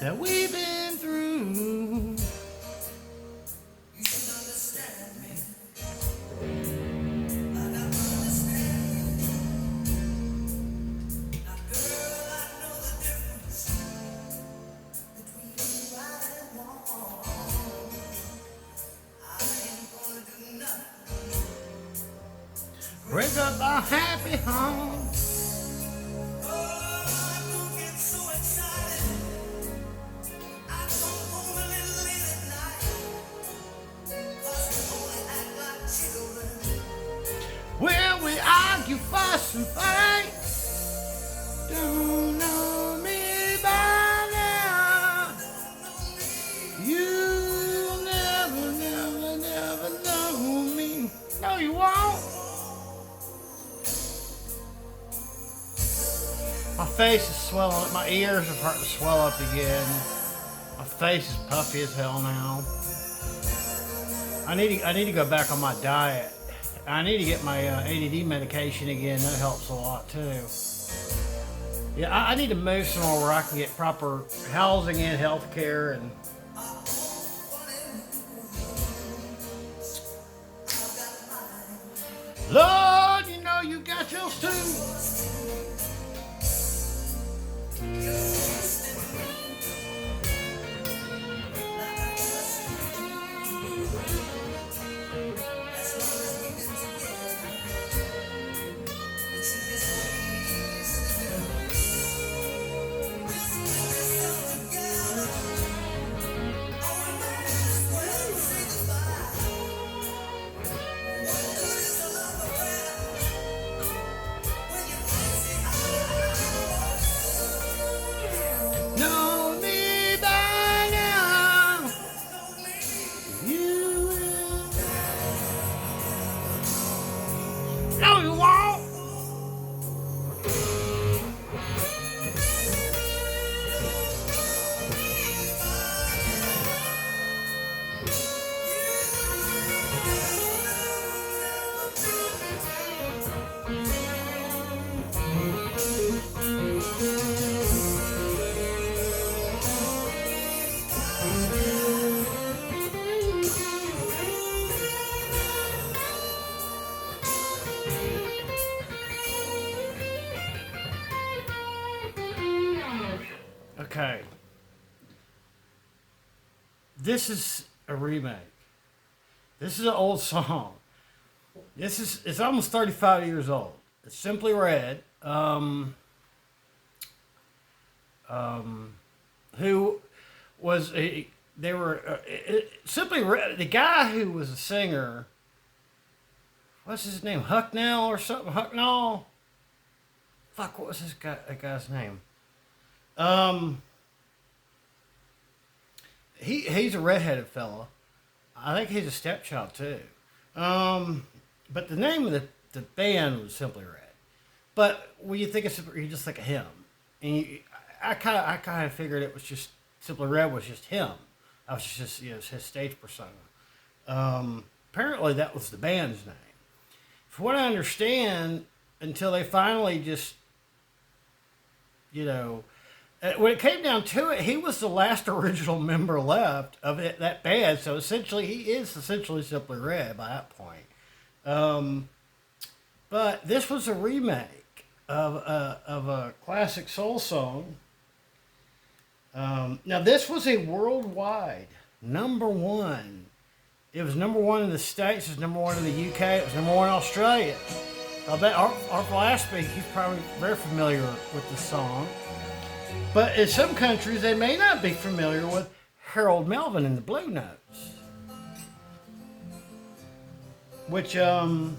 that we've been through. Break up our happy home. Where we argue, fuss and fight. Don't know me by now. You'll never, never, never know me. No, you won't. My face is swelling. My ears are starting to swell up again. My face is puffy as hell now. I need to go back on my diet. I need to get my ADD medication again. That helps a lot too. Yeah, I need to move somewhere where I can get proper housing and health care and. Lord, you know you got yours too. Know me by now. You will. No, you won't. Okay. This is a remake. This is an old song. It's almost 35 years old. It's Simply Red. Who was Simply Red, the guy who was a singer, what's his name? Hucknall or something? Hucknall? Fuck, what was that guy's name? He's a redheaded fella. I think he's a stepchild too. But the name of the band was Simply Red. But when you think of Simply, you just think of him. And I kind of figured it was just Simply Red was just him. I was just his stage persona. Apparently that was the band's name. From what I understand, until they finally just, when it came down to it, he was the last original member left of that band. So essentially, he is essentially Simply Red by that point. But this was a remake of a classic soul song. Now, this was a worldwide #1. It was #1 in the States. It was #1 in the UK. It was #1 in Australia. I bet Art Gillespie, he's probably very familiar with the song. But in some countries, they may not be familiar with Harold Melvin and the Blue Notes. Which, from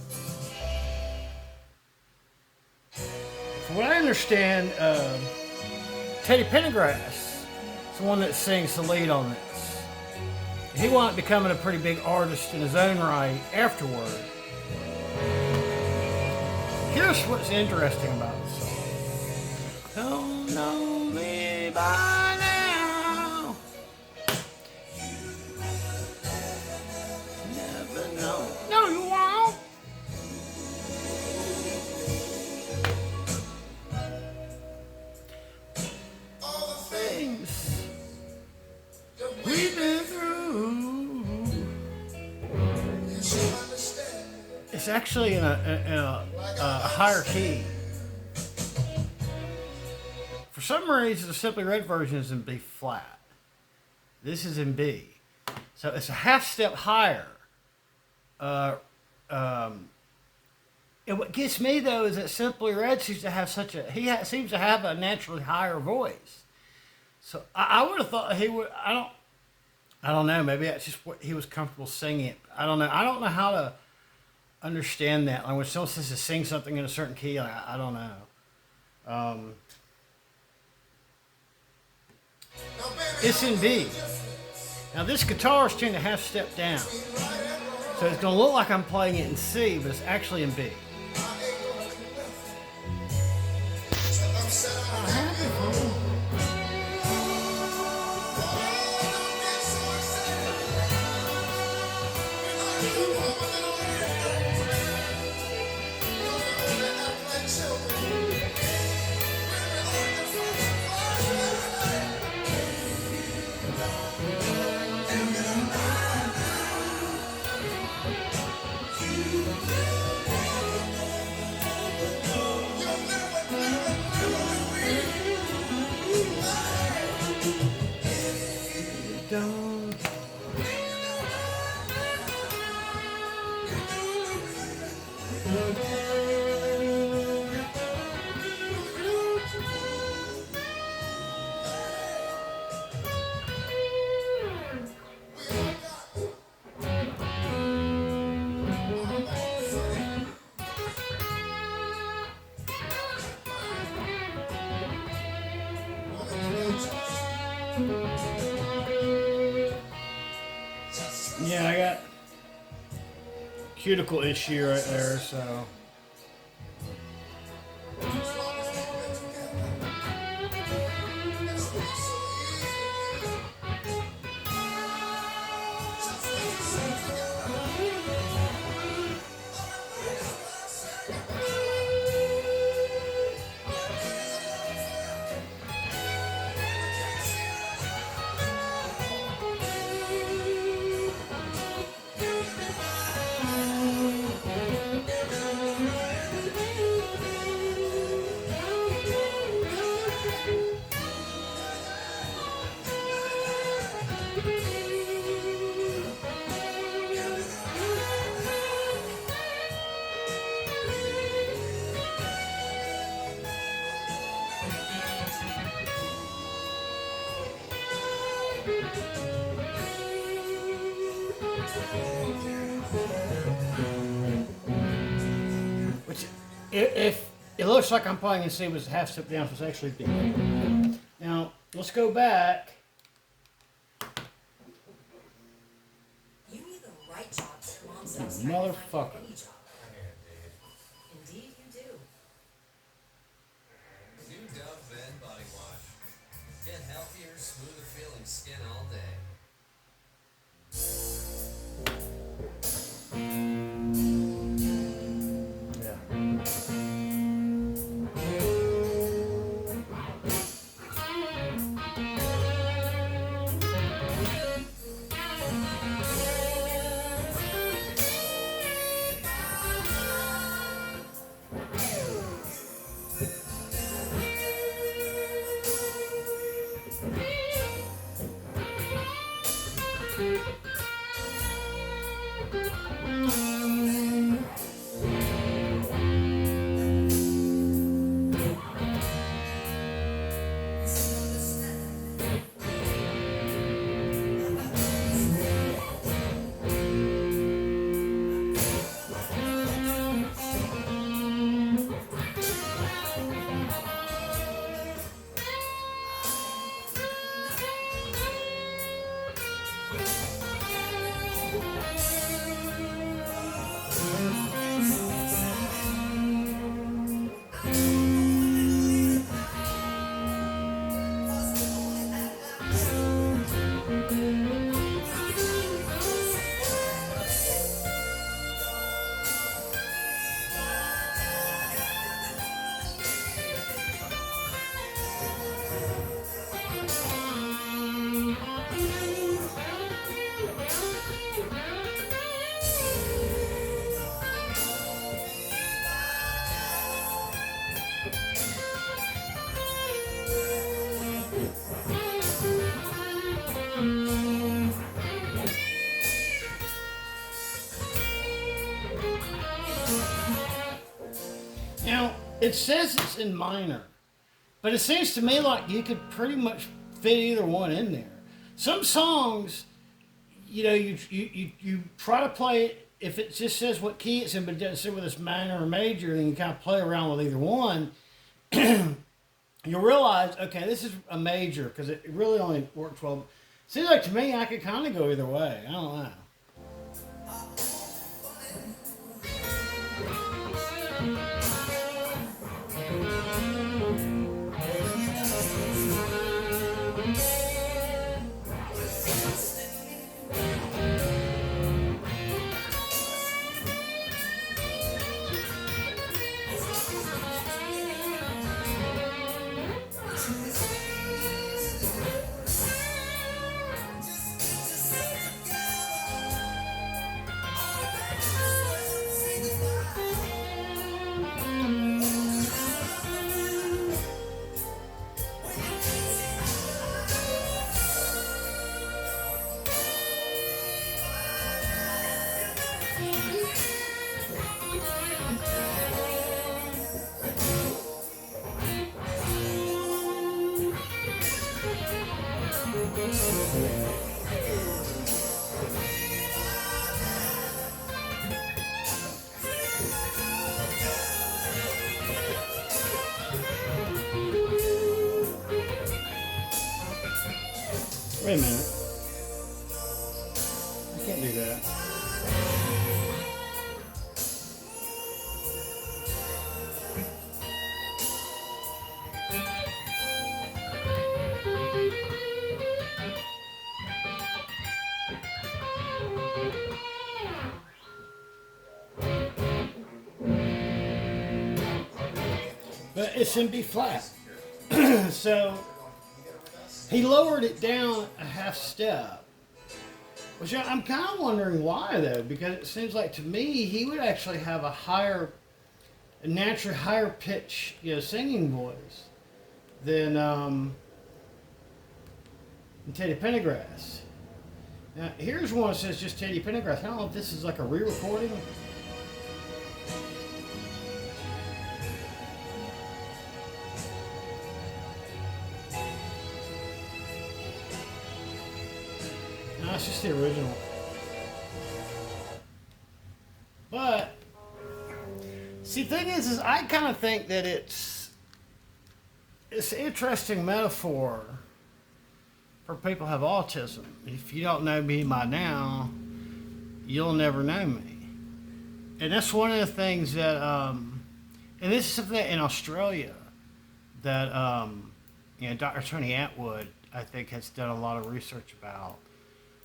what I understand, Teddy Pendergrass is the one that sings the lead on this. He wound up becoming a pretty big artist in his own right afterward. Here's what's interesting about the song. Don't know me by now. Never know. No, you won't. All the things it's actually in a higher key. For some reason, the Simply Red version is in B flat. This is in B. So it's a half step higher. And what gets me though is that Simply Red seems to have seems to have a naturally higher voice. So I would have thought he would. I don't know. Maybe that's just what he was comfortable singing. I don't know. I don't know how to understand that. Like when someone says to sing something in a certain key, I don't know. It's in B. Now this guitar is tuned a half step down. So it's going to look like I'm playing it in C, but it's actually in B. Don't. Yeah, I got cuticle issue right there, so. Which, if it looks like I'm playing in C, was half step down, so it's actually B. Now, let's go back. You need the right job, so Mom says. Motherfucker. Indeed, you do. New Dove Men Body Wash. Get healthier, smoother feeling skin all day. It says it's in minor, but it seems to me like you could pretty much fit either one in there. Some songs, you try to play it. If it just says what key it's in, but it doesn't say whether it's minor or major, then you kind of play around with either one. You'll realize, okay, this is a major because it really only works well. Seems like to me I could kind of go either way. I don't know. Wait a minute. I can't do that. But it's in B flat. So he lowered it down a half step. Which I'm kind of wondering why though, because it seems like to me he would actually have a naturally higher pitch, singing voice than Teddy Pendergrass. Now here's one that says just Teddy Pendergrass. I don't know if this is like a re-recording. No, it's just the original. But see, the thing is I kind of think that it's an interesting metaphor for people who have autism. If you don't know me by now, you'll never know me. And that's one of the things that, and this is something in Australia that, Dr. Tony Atwood, I think, has done a lot of research about.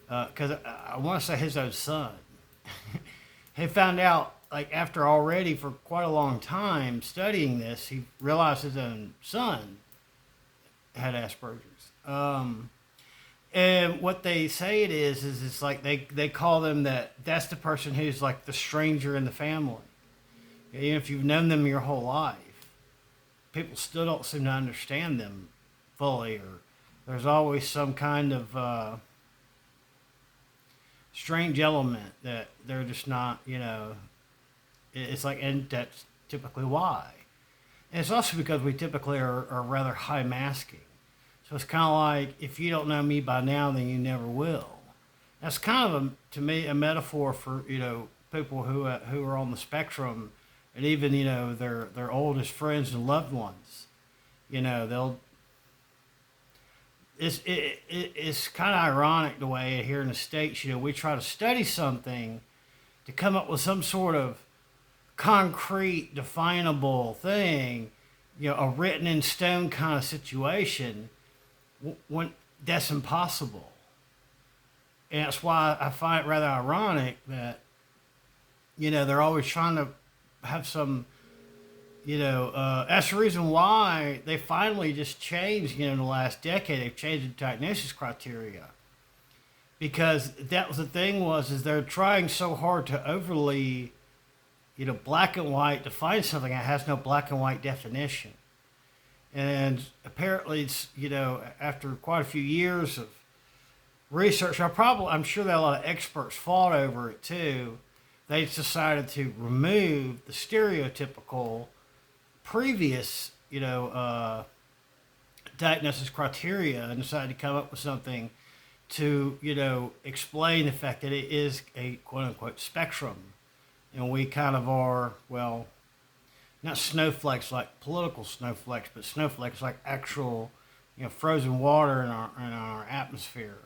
Because I want to say his own son. He found out, like, after already for quite a long time studying this, he realized his own son had Asperger's. And what they say it is it's like they call them that's the person who's like the stranger in the family. Even if you've known them your whole life, people still don't seem to understand them fully, or there's always some kind of strange element that they're just not, it's like, and that's typically why. And it's also because we typically are rather high masking. So it's kind of like, if you don't know me by now, then you never will. That's kind of, to me, a metaphor for, people who are on the spectrum, and even, their oldest friends and loved ones. It's kind of ironic the way here in the States, we try to study something to come up with some sort of concrete, definable thing, a written in stone kind of situation, when that's impossible. And that's why I find it rather ironic that, they're always trying to have some, that's the reason why they finally just changed, in the last decade, they've changed the diagnosis criteria. Because that was the thing is they're trying so hard to overly, black and white define something that has no black and white definition. And apparently it's, after quite a few years of research, I'm sure that a lot of experts fought over it too. They decided to remove the stereotypical previous, diagnosis criteria and decided to come up with something to, explain the fact that it is a quote unquote spectrum. And we kind of are, well, not snowflakes like political snowflakes, but snowflakes like actual, frozen water in our atmosphere.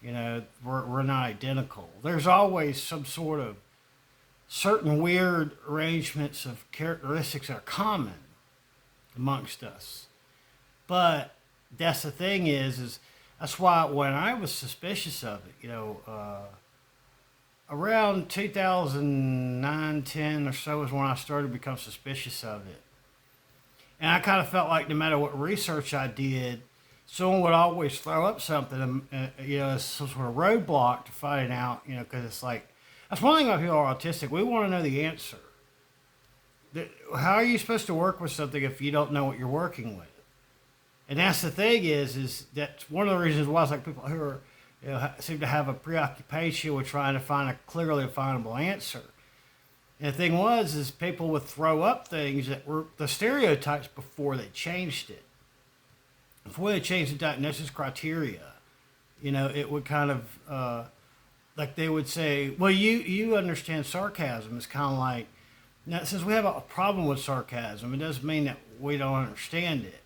We're not identical. There's always some sort of certain weird arrangements of characteristics that are common amongst us. But that's the thing is that's why when I was suspicious of it, around 2009, 10 or so is when I started to become suspicious of it. And I kind of felt like no matter what research I did, someone would always throw up something, as some sort of roadblock to finding out, because it's like, that's one thing about people who are autistic. We want to know the answer. How are you supposed to work with something if you don't know what you're working with? And that's the thing is that's one of the reasons why it's like people who are, seem to have a preoccupation with trying to find a clearly definable answer. And the thing is people would throw up things that were the stereotypes before they changed it. Before they changed the diagnosis criteria, it would kind of, like they would say, well, you understand sarcasm. It's kind of like, now, since we have a problem with sarcasm, it doesn't mean that we don't understand it.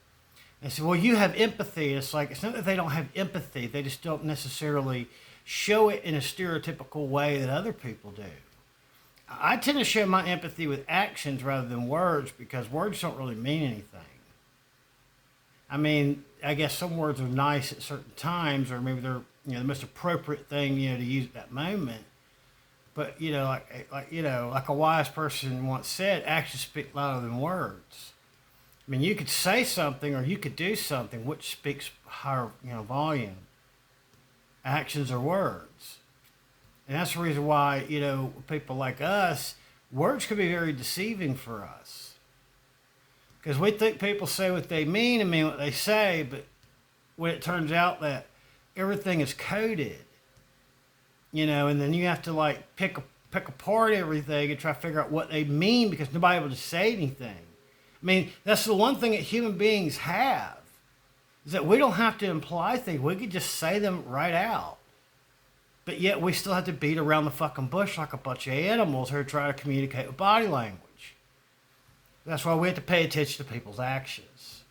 And say, well, you have empathy. It's like, it's not that they don't have empathy. They just don't necessarily show it in a stereotypical way that other people do. I tend to show my empathy with actions rather than words because words don't really mean anything. I mean, I guess some words are nice at certain times, or maybe they're the most appropriate thing to use at that moment. But like a wise person once said, actions speak louder than words. I mean, you could say something or you could do something which speaks higher volume. Actions are words, and that's the reason why people like us, words can be very deceiving for us. Because we think people say what they mean and mean what they say, but when it turns out that everything is coded, and then you have to like pick apart everything and try to figure out what they mean because nobody will just say anything. I mean, that's the one thing that human beings have, is that we don't have to imply things. We could just say them right out. But yet we still have to beat around the fucking bush like a bunch of animals who are trying to communicate with body language. That's why we have to pay attention to people's actions.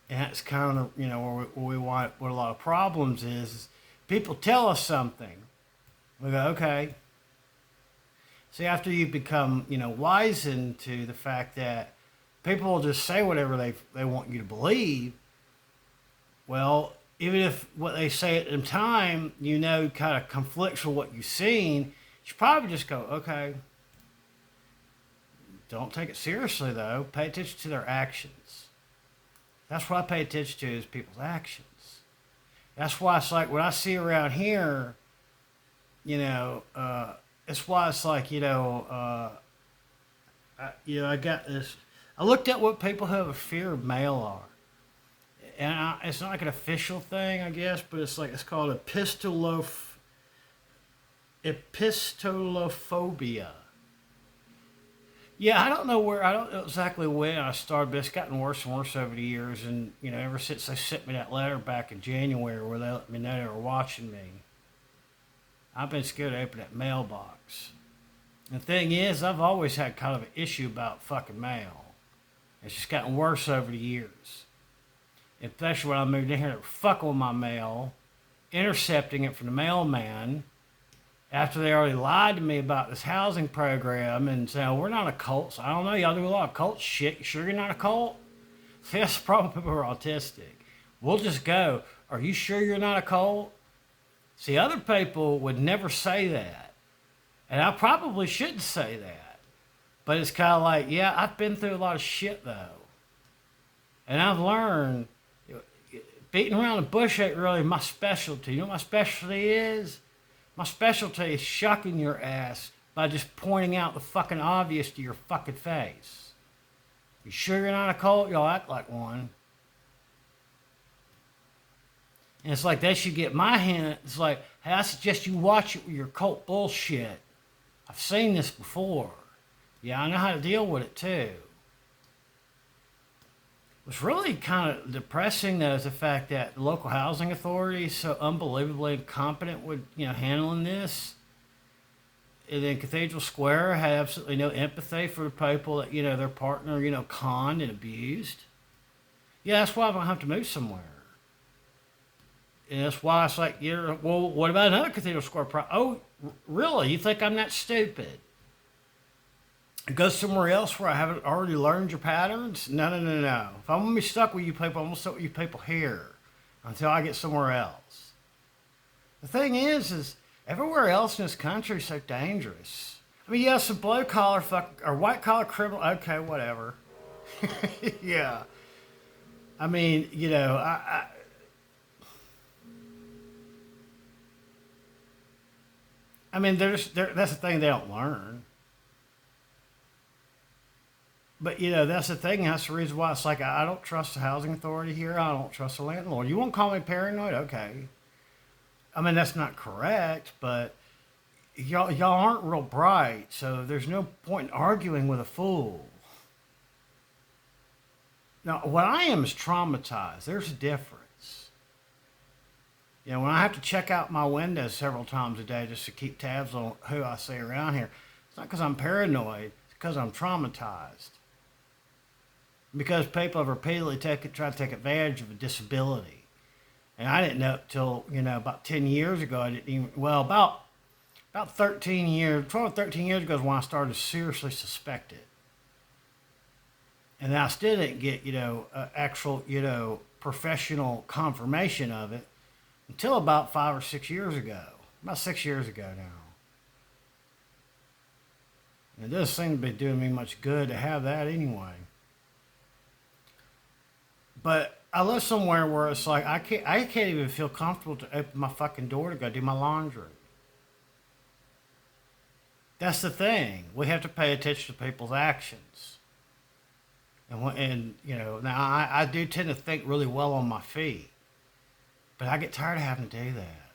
And that's kind of, where we want, what a lot of problems is people tell us something. We go, okay. See, after you become, wizened to the fact that people will just say whatever they want you to believe, well, even if what they say at the time, kind of conflicts with what you've seen, you should probably just go, okay. Don't take it seriously, though. Pay attention to their actions. That's what I pay attention to is people's actions. That's why it's like what I see around here, it's why it's like, I got this. I looked at what people who have a fear of male are. And it's not like an official thing, I guess, but it's called epistolophobia. Yeah, I don't know exactly when I started, but it's gotten worse and worse over the years. And, ever since they sent me that letter back in January where they let me know they were watching me, I've been scared to open that mailbox. The thing is, I've always had kind of an issue about fucking mail. It's just gotten worse over the years. Especially when I moved in here, they were fucking with my mail, intercepting it from the mailman, after they already lied to me about this housing program and saying, we're not a cult. So I don't know, y'all do a lot of cult shit. You sure you're not a cult? See, that's the problem with people who are autistic. We'll just go, are you sure you're not a cult? See, other people would never say that. And I probably shouldn't say that. But it's kind of like, yeah, I've been through a lot of shit, though. And I've learned beating around the bush ain't really my specialty. You know what my specialty is? My specialty is shucking your ass by just pointing out the fucking obvious to your fucking face. You sure you're not a cult? Y'all act like one. And it's like they should get my hint. It's like, hey, I suggest you watch it with your cult bullshit. I've seen this before. Yeah, I know how to deal with it too. What's really kind of depressing though is the fact that the local housing authority is so unbelievably incompetent with handling this. And then Cathedral Square had absolutely no empathy for the people that their partner conned and abused. Yeah, that's why I'm gonna have to move somewhere. And that's why it's like, well, what about another Cathedral Square Oh, really? You think I'm that stupid? Go somewhere else where I haven't already learned your patterns? No, no, no, no. If I'm going to be stuck with you people, I'm going to stick with you people here until I get somewhere else. The thing is everywhere else in this country is so dangerous. I mean, yes, a blue collar or white collar criminal, okay, whatever. Yeah. I mean, I mean, that's the thing they don't learn. But that's the thing. That's the reason why it's like I don't trust the housing authority here. I don't trust the landlord. You won't call me paranoid? Okay. I mean, that's not correct, but y'all aren't real bright, so there's no point in arguing with a fool. Now, what I am is traumatized. There's a difference. When I have to check out my windows several times a day just to keep tabs on who I see around here, it's not because I'm paranoid. It's because I'm traumatized. Because people have repeatedly tried to take advantage of a disability. And I didn't know it till, about 10 years ago. I didn't even, well, about 13 years, 12 or 13 years ago is when I started to seriously suspect it. And I still didn't get, actual, professional confirmation of it until about 5 or 6 years ago. About 6 years ago now. And it doesn't seem to be doing me much good to have that anyway. But I live somewhere where it's like I can't even feel comfortable to open my fucking door to go do my laundry. That's the thing. We have to pay attention to people's actions. And now I do tend to think really well on my feet. But I get tired of having to do that.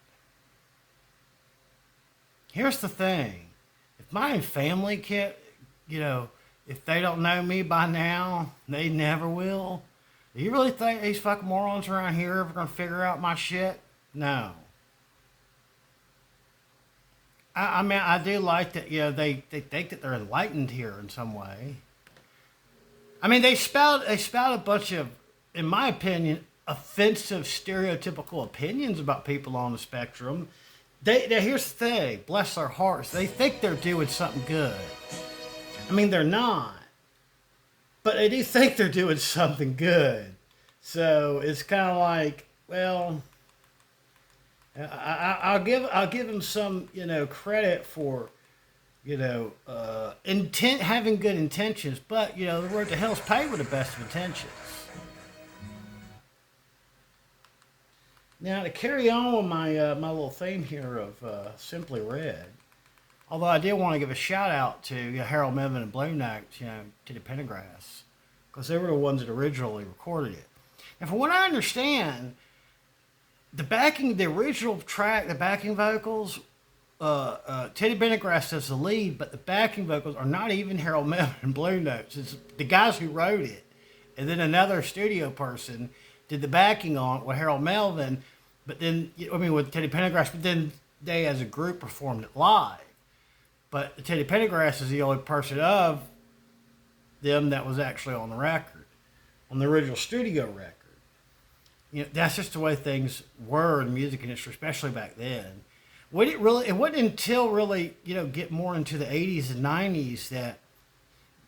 Here's the thing. If my family can't, if they don't know me by now, they never will. Do you really think these fucking morons around here are going to figure out my shit? No. I mean, I do like that, they think that they're enlightened here in some way. I mean, they spout a bunch of, in my opinion, offensive, stereotypical opinions about people on the spectrum. Here's the thing, bless their hearts, they think they're doing something good. I mean, they're not. But they do think they're doing something good. So it's kind of like, well, I'll give them some, credit for, having good intentions. But the road to hell's paved with the best of intentions. Now to carry on with my my little theme here of Simply Red. Although I did want to give a shout out to Harold Melvin and Blue Notes, to the Pendergrass, because they were the ones that originally recorded it. And from what I understand, the original track, the backing vocals, Teddy Pendergrass does the lead, but the backing vocals are not even Harold Melvin and Blue Notes. It's the guys who wrote it, and then another studio person did the backing on it with Harold Melvin, with Teddy Pendergrass, but then they as a group performed it live. But Teddy Pendergrass is the only person of them that was actually on the record, on the original studio record. That's just the way things were in the music industry, especially back then. It wasn't until really, get more into the 80s and 90s that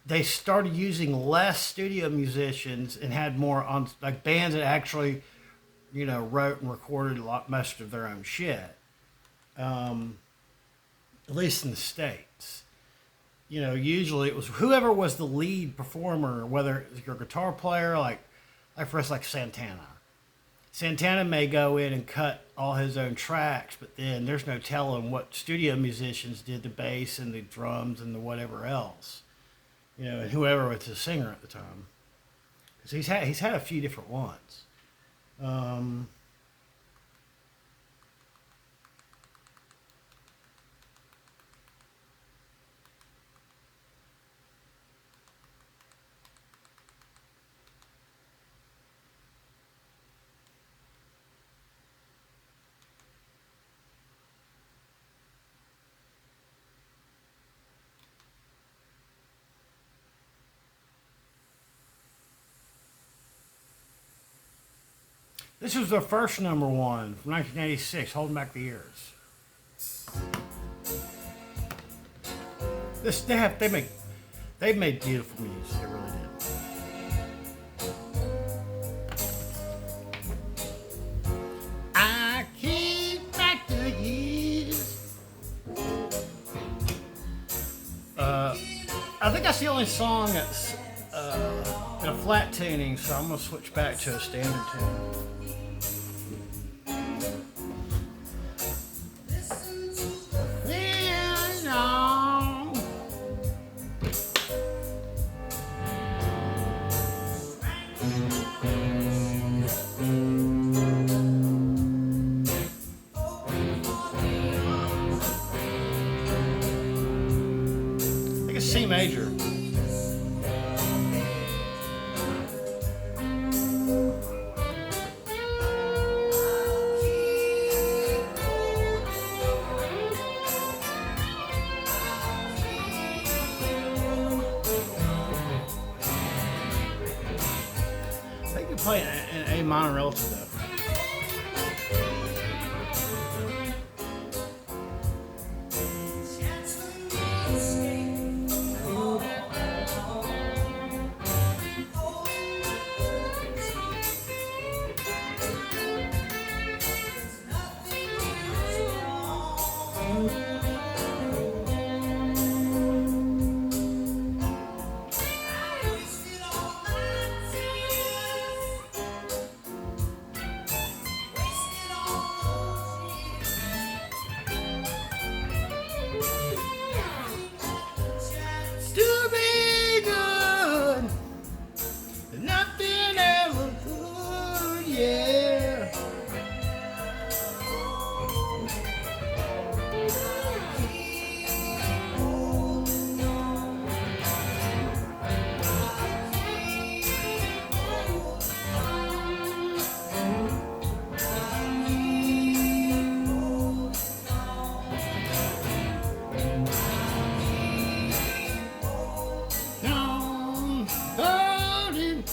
they started using less studio musicians and had more on, like, bands that actually, wrote and recorded most of their own shit. At least in the States. Usually it was whoever was the lead performer, whether it's your guitar player, like for us, like Santana. Santana may go in and cut all his own tracks, but then there's no telling what studio musicians did the bass and the drums and the whatever else. And whoever was the singer at the time. Because he's had a few different ones. This was their first number one from 1986, Holding Back the Years. They've made beautiful music. They really did. I keep back the years. I think that's the only song that's in a flat tuning, so I'm gonna switch back to a standard tune. C major. I think you play an A minor relative though. To be good, nothing ever could, yeah. No, darling.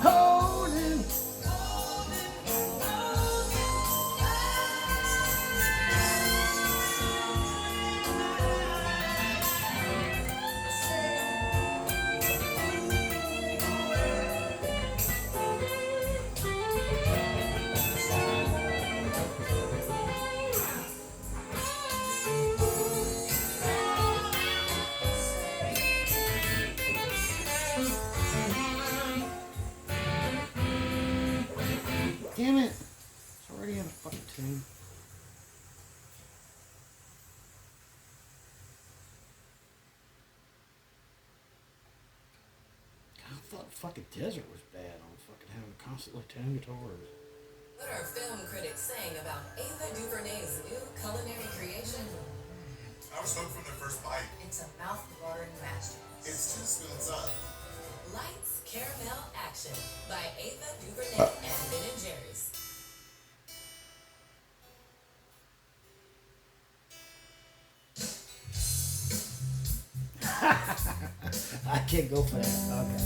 Holding. Damn it. It's already out of fucking tune. God, I thought fucking Desert was bad on fucking having constantly tuned guitars. What are film critics saying about Ava DuVernay's new culinary creation? I was hooked from the first bite. It's a mouth-watering masterpiece. It's just builds up. Lights, Caramel Action by Ava DuVernay and Ben & Jerry's. I can't go for that. Okay.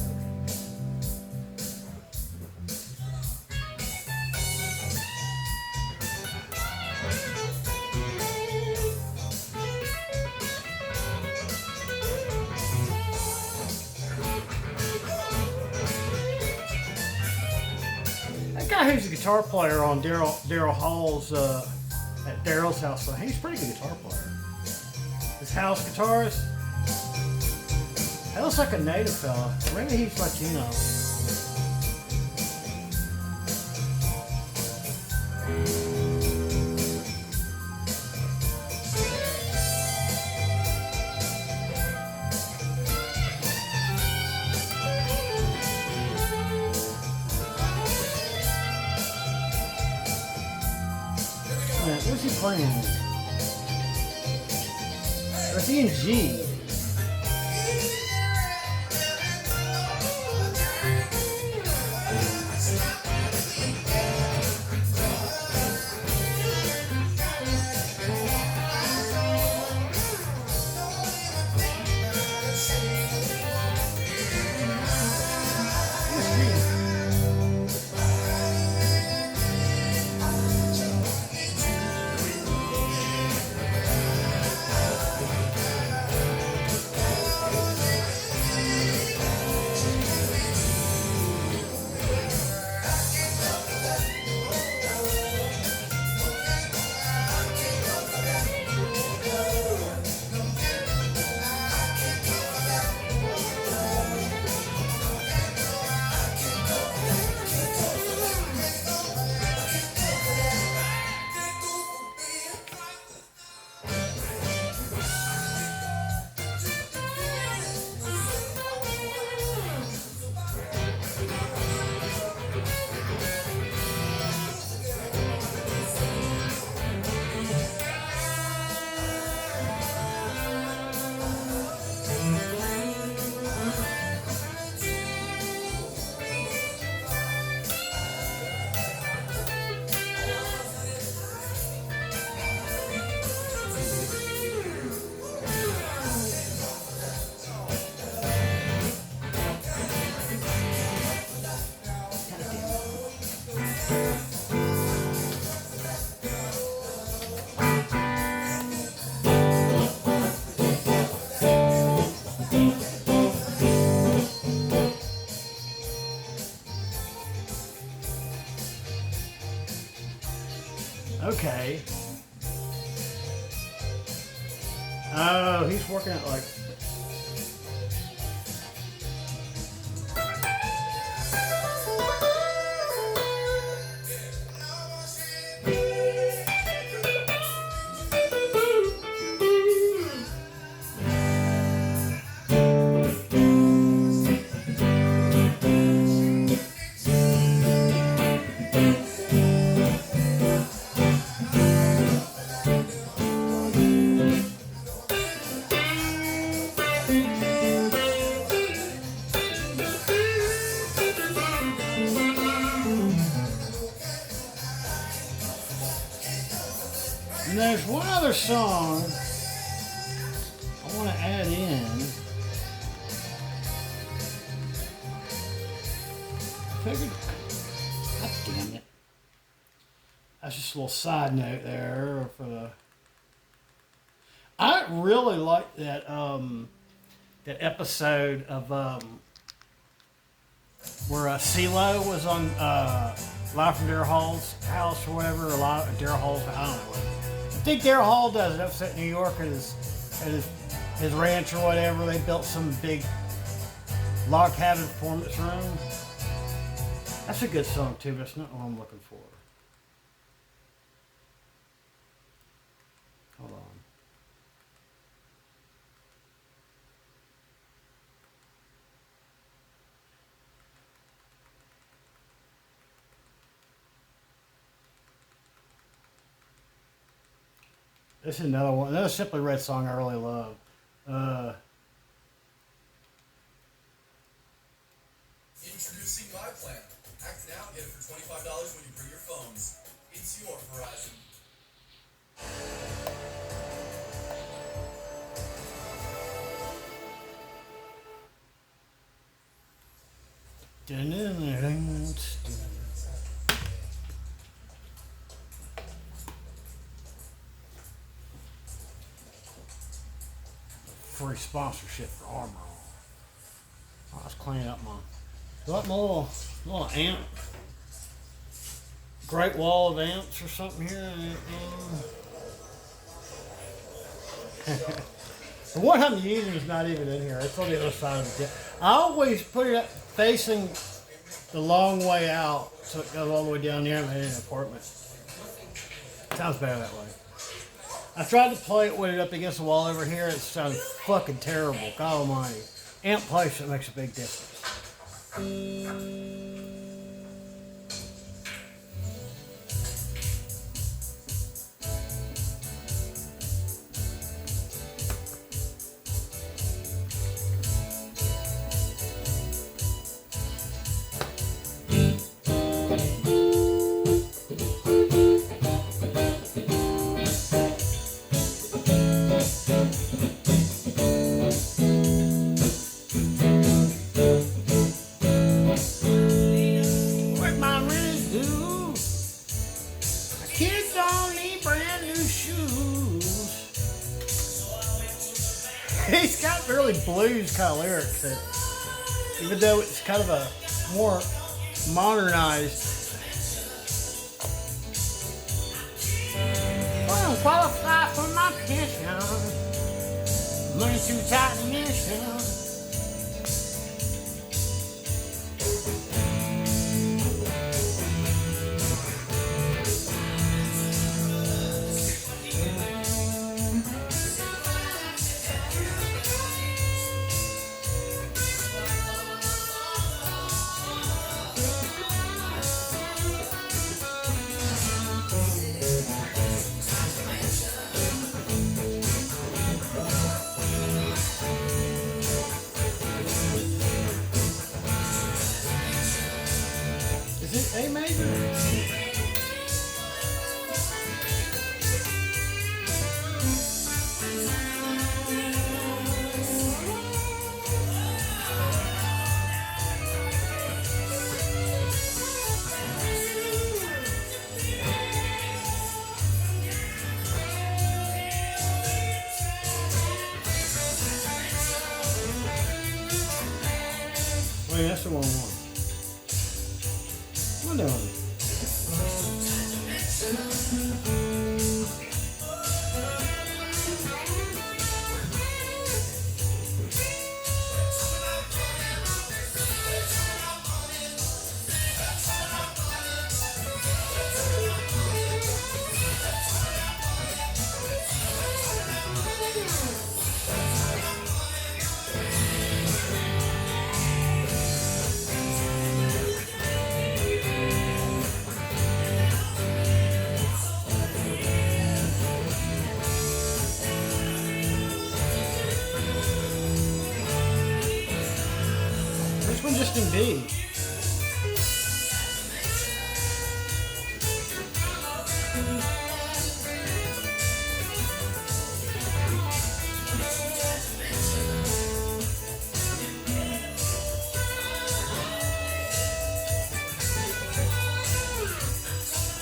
guy who's a guitar player on Daryl Hall's at Daryl's house, so he's a pretty good guitar player. His house guitarist. That looks like a native fella. Maybe he's Latino. Man, what's he playing? Or is he in G? Okay. Oh, he's working at like. And there's one other song I want to add in. Figured, God damn it. That's just a little side note there for the. I really like that that episode of where Cee-low was on Live from Daryl Hall's house or whatever, or Live at Daryl Hall's, I don't know what. I think Daryl Hall does an episode in New York at his ranch or whatever. They built some big log cabin performance room. That's a good song too, but it's not what I'm looking for. Hold on. This is another one, another Simply Red song I really love. Introducing my plan. Act now, get it for $25 when you bring your phones. It's your Verizon. Free sponsorship for Armor All. I was cleaning up my little amp. Great Wall of Amps or something here. The one I'm using is not even in here. It's on the other side of the tent. I always put it up facing the long way out so it goes all the way down there in an apartment. Sounds better that way. I tried to play it with it up against the wall over here. It sounds fucking terrible. God almighty. Amp placement makes a big difference. What my really do? Kids don't need brand new shoes. He's got really blues kind of lyrics that, even though it's kind of a more modernized. I don't qualify for my pension. Money too tight to mention. Is it A major? Wait, that's the wrong one. What am I doing? This one just in B.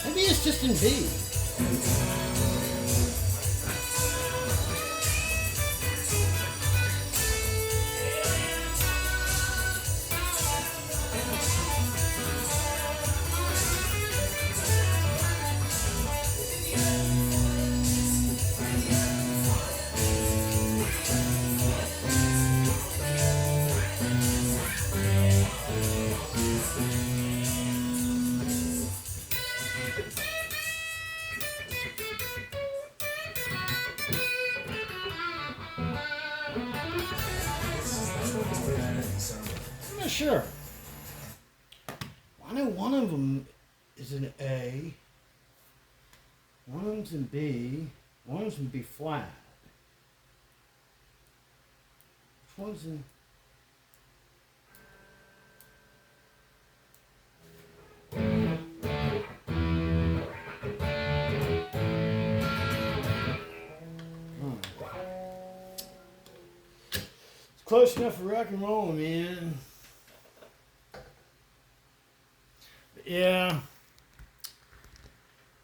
Maybe it's just in B. I'm not sure. I know one of them is an A, one of them's in B, one of them's in B flat. Which one's in? It's close enough for rock and roll, man. Yeah.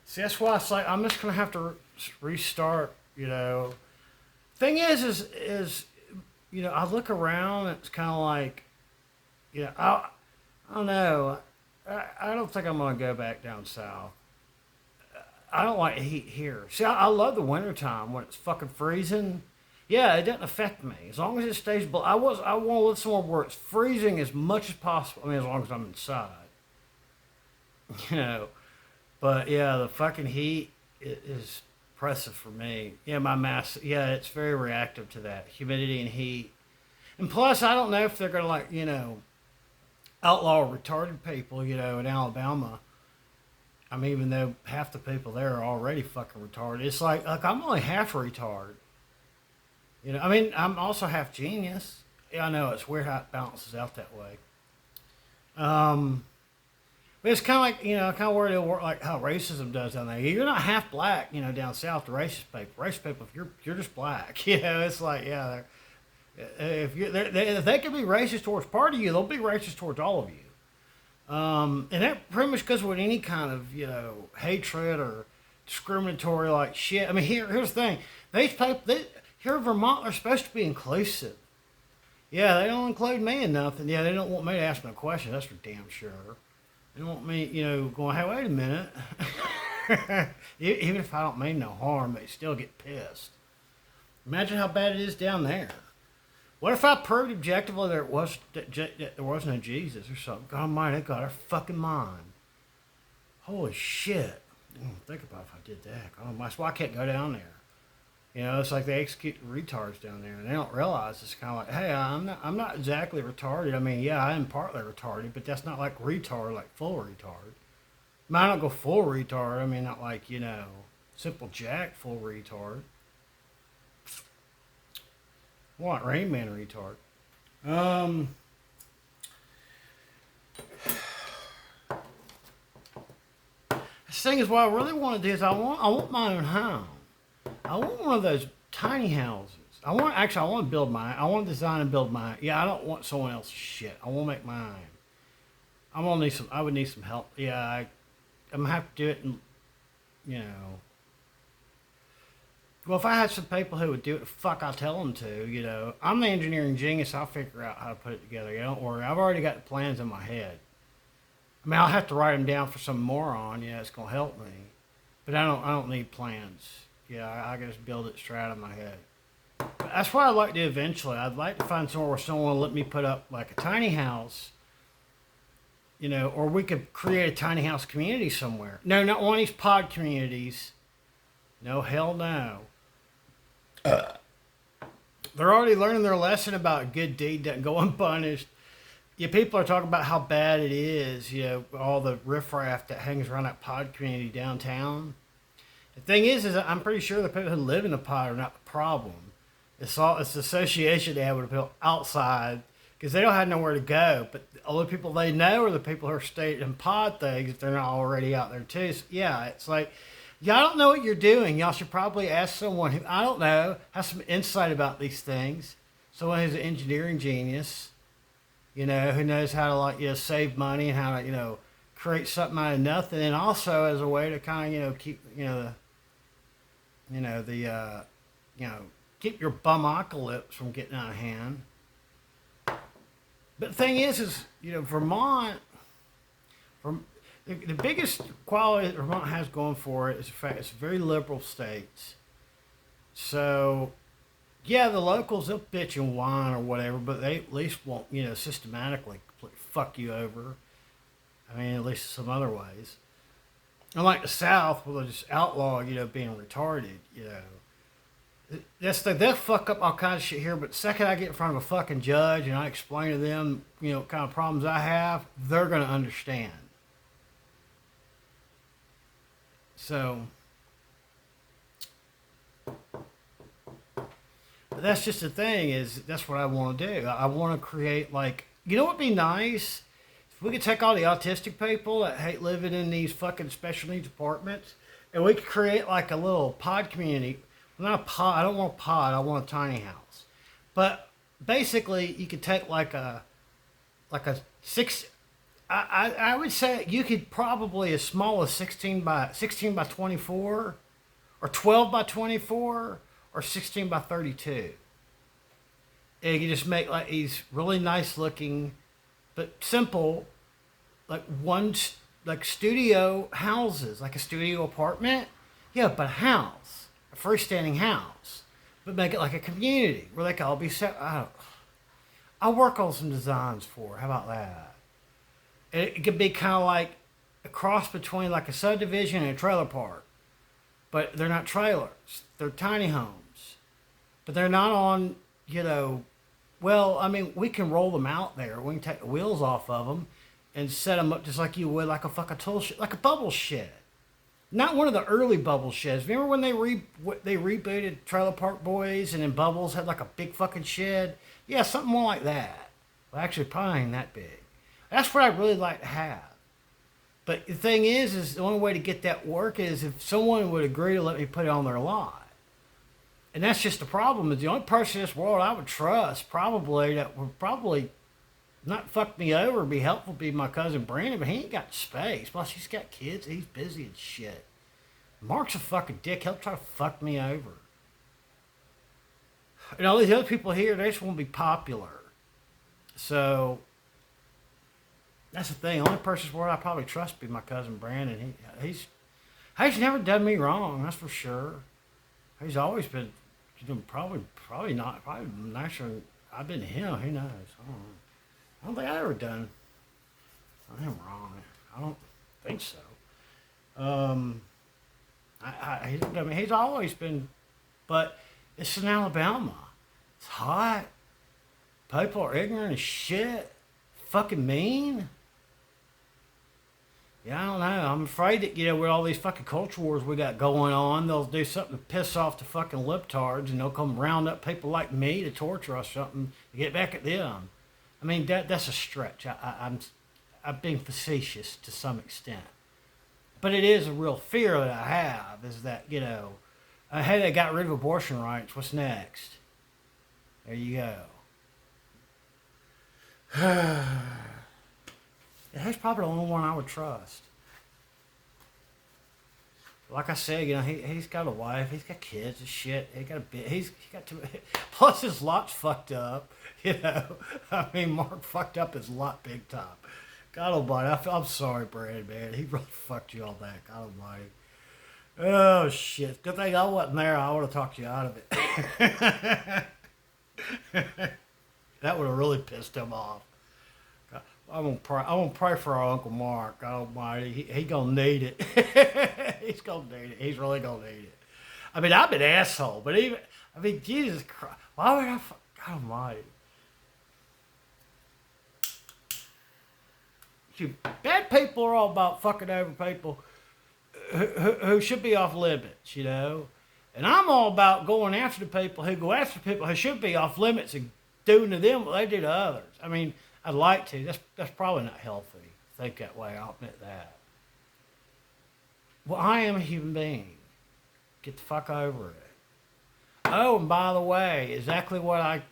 See, that's why it's like I'm just gonna have to restart. You know, thing is, you know, I look around. It's kind of like, you know, I don't know. I don't think I'm gonna go back down south. I don't like heat here. See, I love the wintertime when it's fucking freezing. Yeah, it doesn't affect me as long as it stays below. I want to live somewhere where it's freezing as much as possible. I mean, as long as I'm inside, you know. But yeah, the fucking heat is oppressive for me. Yeah, my mass. Yeah, it's very reactive to that humidity and heat. And plus, I don't know if they're gonna like outlaw retarded people. In Alabama. I mean, even though half the people there are already fucking retarded, it's like I'm only half retard. I mean, I'm also half genius. Yeah, I know it's weird how it balances out that way. But it's kind of like kind of where it'll work, like how racism does down there. You're not half black, down south. The racist people, if you're just black, it's like if they can be racist towards part of you, they'll be racist towards all of you. And that pretty much goes with any kind of, hatred or discriminatory like shit. I mean, here's the thing. Here in Vermont, they're supposed to be inclusive. Yeah, they don't include me in nothing. Yeah, they don't want me to ask them a question. That's for damn sure. They don't want me, going, hey, wait a minute. Even if I don't mean no harm, they still get pissed. Imagine how bad it is down there. What if I proved objectively there was no Jesus or something? God Almighty, they got our fucking mind. Holy shit! Think about if I did that. God Almighty, that's why I can't go down there. It's like they execute retards down there, and they don't realize it's kind of like, hey, I'm not exactly retarded. I mean, yeah, I am partly retarded, but that's not like retard, like full retard. I mean, I don't go full retard. I mean, not like simple jack full retard. What Rain Man retard? The thing is, what I really want to do is I want my own home. I want one of those tiny houses. I want to build mine. I want to design and build mine. Yeah, I don't want someone else's shit. I want to make mine. I would need some help. Yeah, I'm gonna have to do it. Well, if I had some people who would do it, fuck, I'll tell them to. I'm the engineering genius. I'll figure out how to put it together. Don't worry. I've already got the plans in my head. I mean, I'll have to write them down for some moron. It's gonna help me. But I don't need plans. I can just build it straight out of my head. But that's what I'd like to do eventually. I'd like to find somewhere where someone will let me put up like a tiny house. Or we could create a tiny house community somewhere. No, not one of these pod communities. No, hell no. They're already learning their lesson about a good deed doesn't go unpunished. People are talking about how bad it is, all the riffraff that hangs around that pod community downtown. The thing is I'm pretty sure the people who live in the pod are not the problem. It's the association they have with the people outside because they don't have nowhere to go. But the only people they know are the people who are staying in pod things if they're not already out there too. So, it's like, y'all don't know what you're doing. Y'all should probably ask someone who, I don't know, has some insight about these things. Someone who's an engineering genius, who knows how to save money and how to, create something out of nothing. And also as a way to kind of, keep, keep your bum-apocalypse from getting out of hand. But the thing is Vermont, the biggest quality that Vermont has going for it is the fact it's a very liberal state. So, yeah, the locals, they'll bitch and whine or whatever, but they at least won't, systematically fuck you over. I mean, at least some other ways. Unlike the South, where they'll just outlaw, being retarded, they'll fuck up all kinds of shit here, but the second I get in front of a fucking judge and I explain to them, what kind of problems I have, they're going to understand. So, but that's just the thing that's what I want to do. I want to create what would be nice? If we could take all the autistic people that hate living in these fucking special needs apartments and we could create like a little pod community. Not a pod. I don't want a pod. I want a tiny house. But basically, you could take like a six. I would say you could probably as small as 16 by 24, or 12 by 24, or 16 by 32. And you can just make like these really nice looking, but simple, like like studio houses, like a studio apartment. Yeah, but a house, a freestanding house, but make it like a community where they can all be set. I'll work on some designs for her. How about that? It could be kind of like a cross between like a subdivision and a trailer park, but they're not trailers. They're tiny homes, but they're not on. Well, I mean, we can roll them out there. We can take the wheels off of them and set them up just like you would like a fucking tool shed, like a bubble shed. Not one of the early bubble sheds. Remember when they rebooted Trailer Park Boys and then Bubbles had like a big fucking shed? Yeah, something more like that. Well, actually, probably ain't that big. That's what I really like to have. But the thing is the only way to get that work is if someone would agree to let me put it on their lot. And that's just the problem. Is the only person in this world I would trust probably that would probably not fuck me over, be helpful, be my cousin Brandon, but he ain't got space. Plus, he's got kids. He's busy and shit. Mark's a fucking dick. He'll try to fuck me over. And all these other people here, they just want to be popular. So, that's the thing. The only person's world I probably trust would be my cousin Brandon. He's never done me wrong, that's for sure. He's always been probably nicer than I've been to him. Who knows? I don't think I've ever done anything wrong. I don't think so. I mean, he's always been, but it's in Alabama. It's hot. People are ignorant as shit. Fucking mean. Yeah, I don't know. I'm afraid that, with all these fucking culture wars we got going on, they'll do something to piss off the fucking libtards and they'll come round up people like me to torture us something to get back at them. I mean, that's a stretch. I'm being facetious to some extent. But it is a real fear that I have is that, hey, they got rid of abortion rights. What's next? There you go. He's probably the only one I would trust. Like I said, he's got a wife, he's got kids and shit. He's got two. Plus his lot's fucked up. I mean, Mark fucked up his lot big time. God Almighty, I'm sorry, Brad, man. He really fucked you all that. God Almighty. Oh shit! Good thing I wasn't there. I would have talked you out of it. That would have really pissed him off. I'm gonna pray for our Uncle Mark. God Almighty, he gonna need it. He's gonna need it. He's really gonna need it. I mean, I'm an asshole, but Jesus Christ, why would I? God Almighty. See, bad people are all about fucking over people who should be off limits, And I'm all about going after the people who go after people who should be off limits and doing to them what they do to others. I mean, I'd like to. That's probably not healthy. Think that way. I'll admit that. Well, I am a human being. Get the fuck over it. Oh, and by the way, exactly what I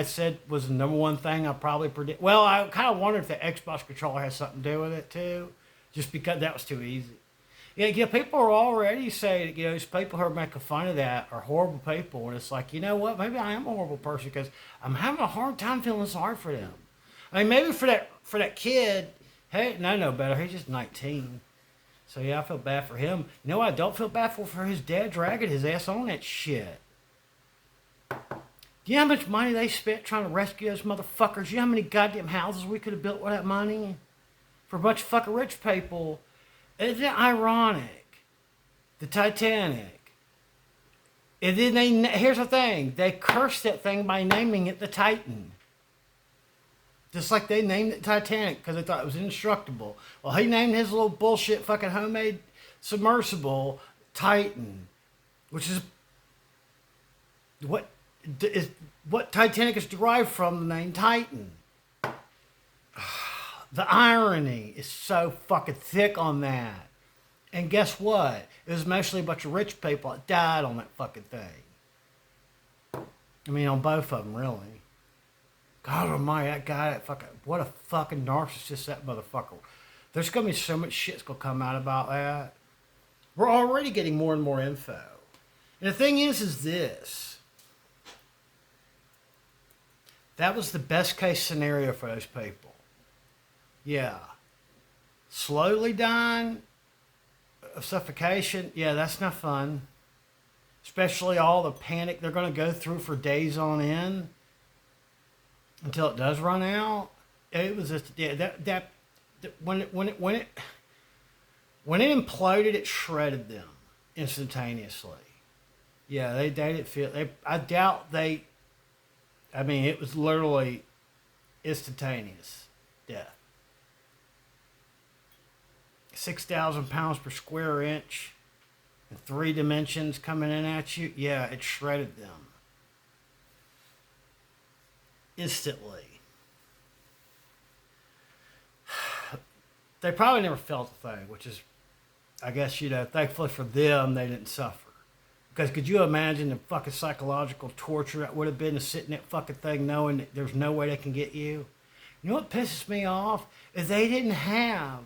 said was the number one thing I probably predict. Well, I kind of wondered if the Xbox controller has something to do with it too, just because that was too easy. Yeah, people are already saying, these people who are making fun of that are horrible people, and it's like, you know what? Maybe I am a horrible person because I'm having a hard time feeling sorry for them. I mean, maybe for that kid, hey, I know better. He's just 19. So, yeah, I feel bad for him. You know what I don't feel bad for his dad dragging his ass on that shit. Do you know how much money they spent trying to rescue those motherfuckers? You know how many goddamn houses we could have built with that money? For a bunch of fucking rich people. Isn't it ironic? The Titanic. And then here's the thing. They cursed that thing by naming it the Titan. Just like they named it Titanic because they thought it was indestructible. Well, he named his little bullshit fucking homemade submersible Titan, which is what Titanic is derived from, the name Titan. The irony is so fucking thick on that. And guess what? It was mostly a bunch of rich people that died on that fucking thing. I mean, on both of them, really. God almighty, that guy, what a fucking narcissist that motherfucker. There's going to be so much shit's going to come out about that. We're already getting more and more info. And the thing is this. That was the best case scenario for those people. Yeah. slowly dying of suffocation, yeah, that's not fun. Especially all the panic they're going to go through for days on end until it does run out. It was just, yeah, that when it imploded, it shredded them instantaneously. Yeah, they didn't feel. I doubt they. I mean, it was literally instantaneous death. 6,000 pounds per square inch in 3 dimensions coming in at you. Yeah, it shredded them instantly. They probably never felt a thing, which is, I guess, thankfully for them, they didn't suffer. Because could you imagine the fucking psychological torture that would have been to sit in that fucking thing knowing that there's no way they can get you? You know what pisses me off? Is they didn't have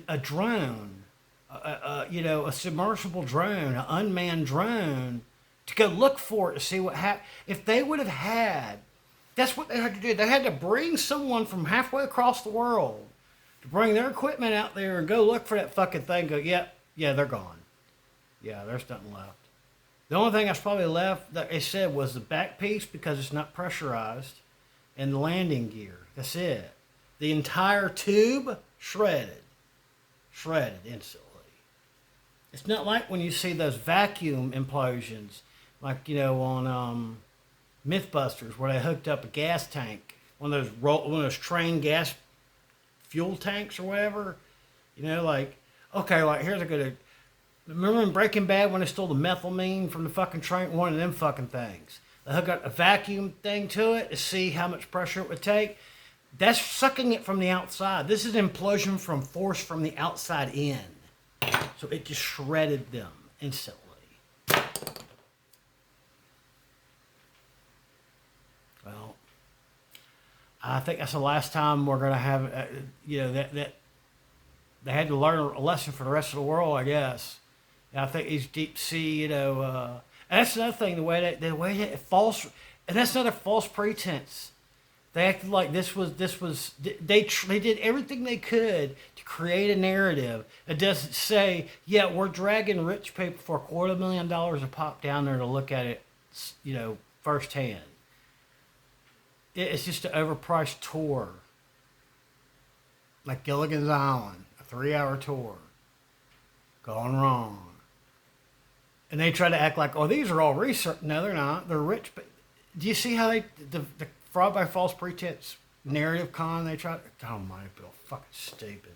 a drone, a submersible drone, an unmanned drone, to go look for it to see what happened. If they would have had, that's what they had to do. They had to bring someone from halfway across the world to bring their equipment out there and go look for that fucking thing. Go, yeah, they're gone. Yeah, there's nothing left. The only thing that's probably left, that they said, was the back piece because it's not pressurized, and the landing gear. That's it. The entire tube shredded instantly. It's not like when you see those vacuum implosions, like on MythBusters, where they hooked up a gas tank, one of those train gas fuel tanks or whatever. Here's a good. Remember in Breaking Bad when they stole the methylamine from the fucking train? One of them fucking things. They hook up a vacuum thing to it to see how much pressure it would take. That's sucking it from the outside. This is an implosion from force from the outside in. So it just shredded them instantly. Well, I think that's the last time we're going to have, that they had to learn a lesson for the rest of the world, I guess. I think these deep sea, and that's another thing, the way that false, and that's another false pretense. They acted like they did everything they could to create a narrative that doesn't say, yeah, we're dragging rich people for $250,000 a pop down there to look at it, firsthand. It's just an overpriced tour. Like Gilligan's Island, a 3-hour tour. Gone wrong. And they try to act like, oh, these are all research. No, they're not. They're rich. But do you see how the fraud by false pretense narrative con they try? Oh my, Bill, fucking stupid.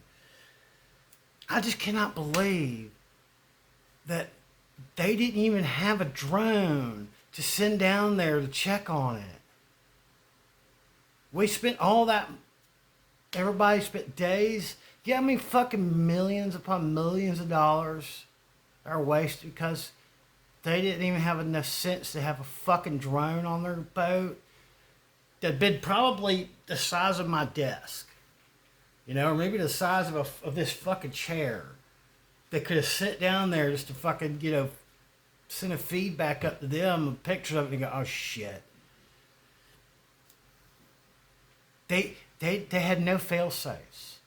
I just cannot believe that they didn't even have a drone to send down there to check on it. We spent all that. Everybody spent days. Yeah, I mean, fucking millions upon millions of dollars are wasted because they didn't even have enough sense to have a fucking drone on their boat that'd been probably the size of my desk, or maybe the size of this fucking chair. They could have sit down there just to fucking, send a feedback up to them, a picture of it, and go, oh shit. They had no fail safes.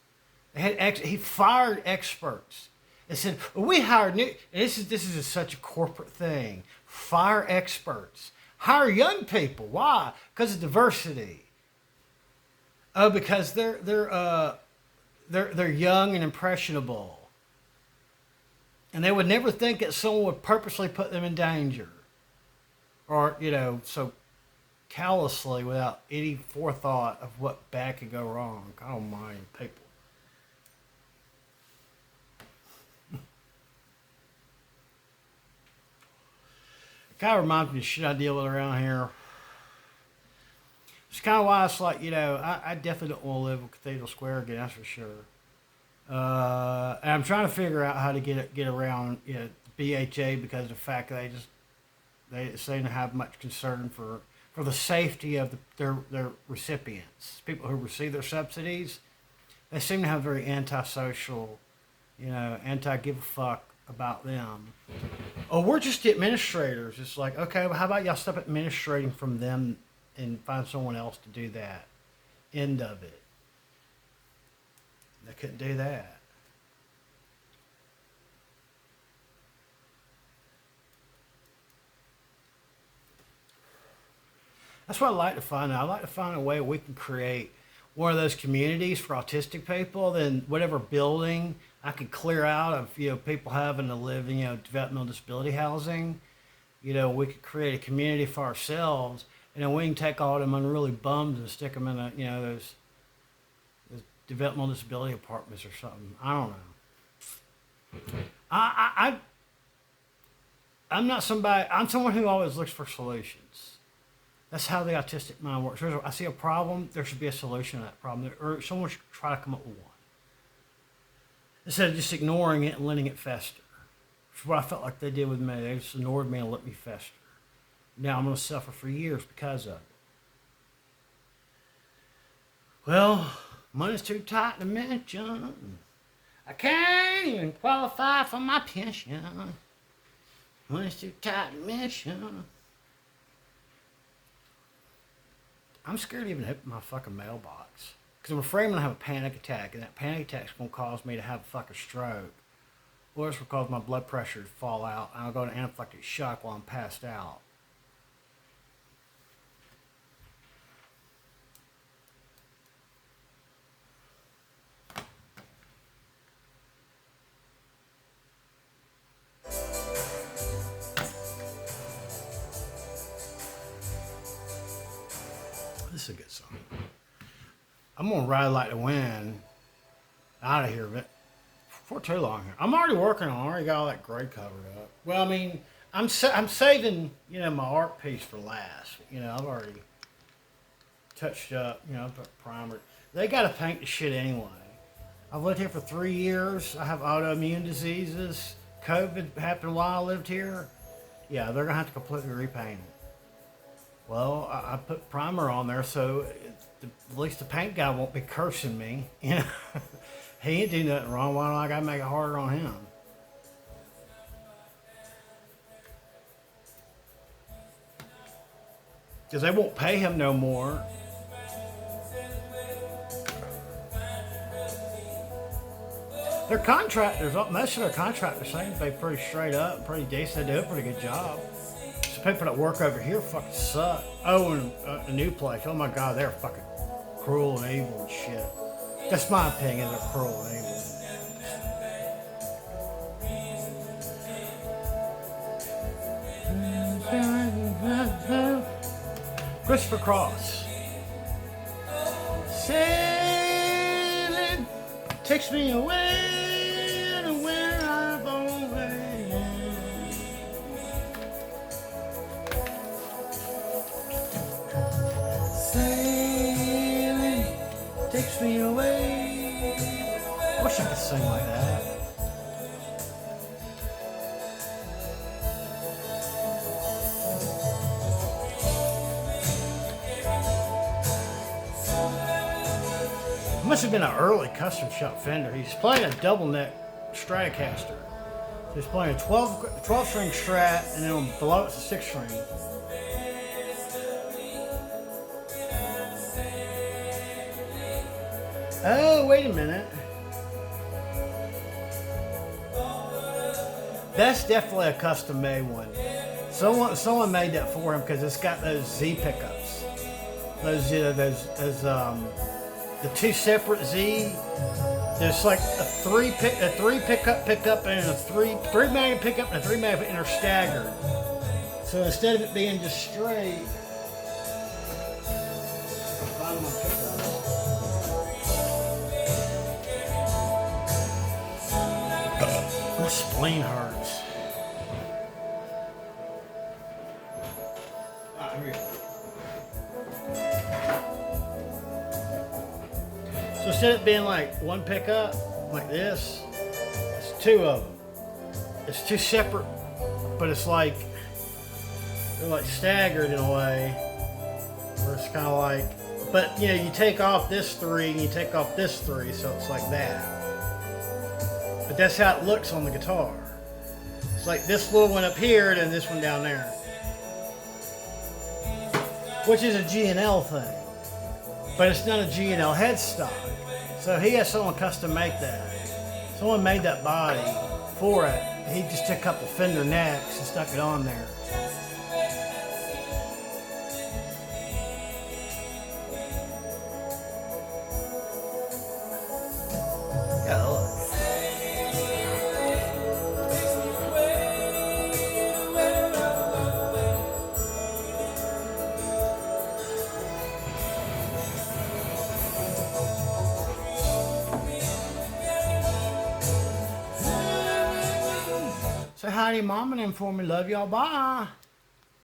He fired experts and said, well, we hired new. This is such a corporate thing. Fire experts. Hire young people. Why? Because of diversity. Oh, because they're young and impressionable, and they would never think that someone would purposely put them in danger, or so callously without any forethought of what bad could go wrong. Oh my people. Kind of reminds me of shit I deal with around here. It's kind of why it's like, I definitely don't want to live in Cathedral Square again, that's for sure. And I'm trying to figure out how to get around BHA because of the fact that they seem to have much concern for the safety of their recipients, people who receive their subsidies. They seem to have very antisocial, anti-give a fuck about them. Oh, we're just the administrators. It's like, okay, well, how about y'all stop administrating from them and find someone else to do that? End of it. They couldn't do that. That's what I'd like to find out. I'd like to find a way we can create one of those communities for autistic people. Then whatever building I could clear out of, people having to live in, developmental disability housing. We could create a community for ourselves, and then we can take all them unruly bums and stick them in those developmental disability apartments or something. I don't know. I'm not somebody. I'm someone who always looks for solutions. That's how the autistic mind works. I see a problem, there should be a solution to that problem, or someone should try to come up with one. Instead of just ignoring it and letting it fester. Which is what I felt like they did with me. They just ignored me and let me fester. Now I'm going to suffer for years because of it. Well, money's too tight to mention. I can't even qualify for my pension. Money's too tight to mention. I'm scared to even open my fucking mailbox. Because I'm afraid I'm going to have a panic attack. And that panic attack's going to cause me to have a fucking stroke. Or it's going to cause my blood pressure to fall out. And I'll go into anaphylactic shock while I'm passed out. This will get some. I'm gonna ride like the wind out of here, but for too long here. I'm already working on. I already got all that grade covered up. Well, I mean, I'm saving my art piece for last. I've already touched up. Put primer. They gotta paint the shit anyway. I've lived here for 3 years. I have autoimmune diseases. COVID happened while I lived here. Yeah, they're gonna have to completely repaint it. Well, I put primer on there so at least the paint guy won't be cursing me. He ain't do nothing wrong. Why do I gotta make it harder on him? Because they won't pay him no more. Their contractors, most of their contractors seem to be pretty straight up and pretty decent. They do a pretty good job. People that work over here fucking suck. Oh, and a new place. Oh my God, they're fucking cruel and evil and shit. That's my opinion. They're cruel and evil. Christopher Cross. Sailing takes me away to where I've always been. Sailing takes me away. I wish I could sing like that. Must have been an early custom shop Fender. He's playing a double neck Stratocaster. So he's playing a 12 string Strat, and then below it's a 6 string. Oh, wait a minute. That's definitely a custom made one. Someone made that for him because it's got those Z pickups. The two separate Z. There's like a three pickup and a three magnet pickup and a 3 magnet, and they're staggered. So instead of it being just straight, find my pickup. My spleen hurts. Here we go. So instead of being like one pickup, like this, it's 2 of them. It's 2 separate, but it's like, they're like staggered in a way, where it's kind of like, but you take off this 3 and you take off this 3, so it's like that. But that's how it looks on the guitar. It's like this little one up here and then this one down there. Which is a G&L thing. But it's not a G&L headstock. So he has someone custom make that. Someone made that body for it. He just took a couple fender necks and stuck it on there. Yeah, look. Say hi to your mom and them for me. Love y'all. Bye.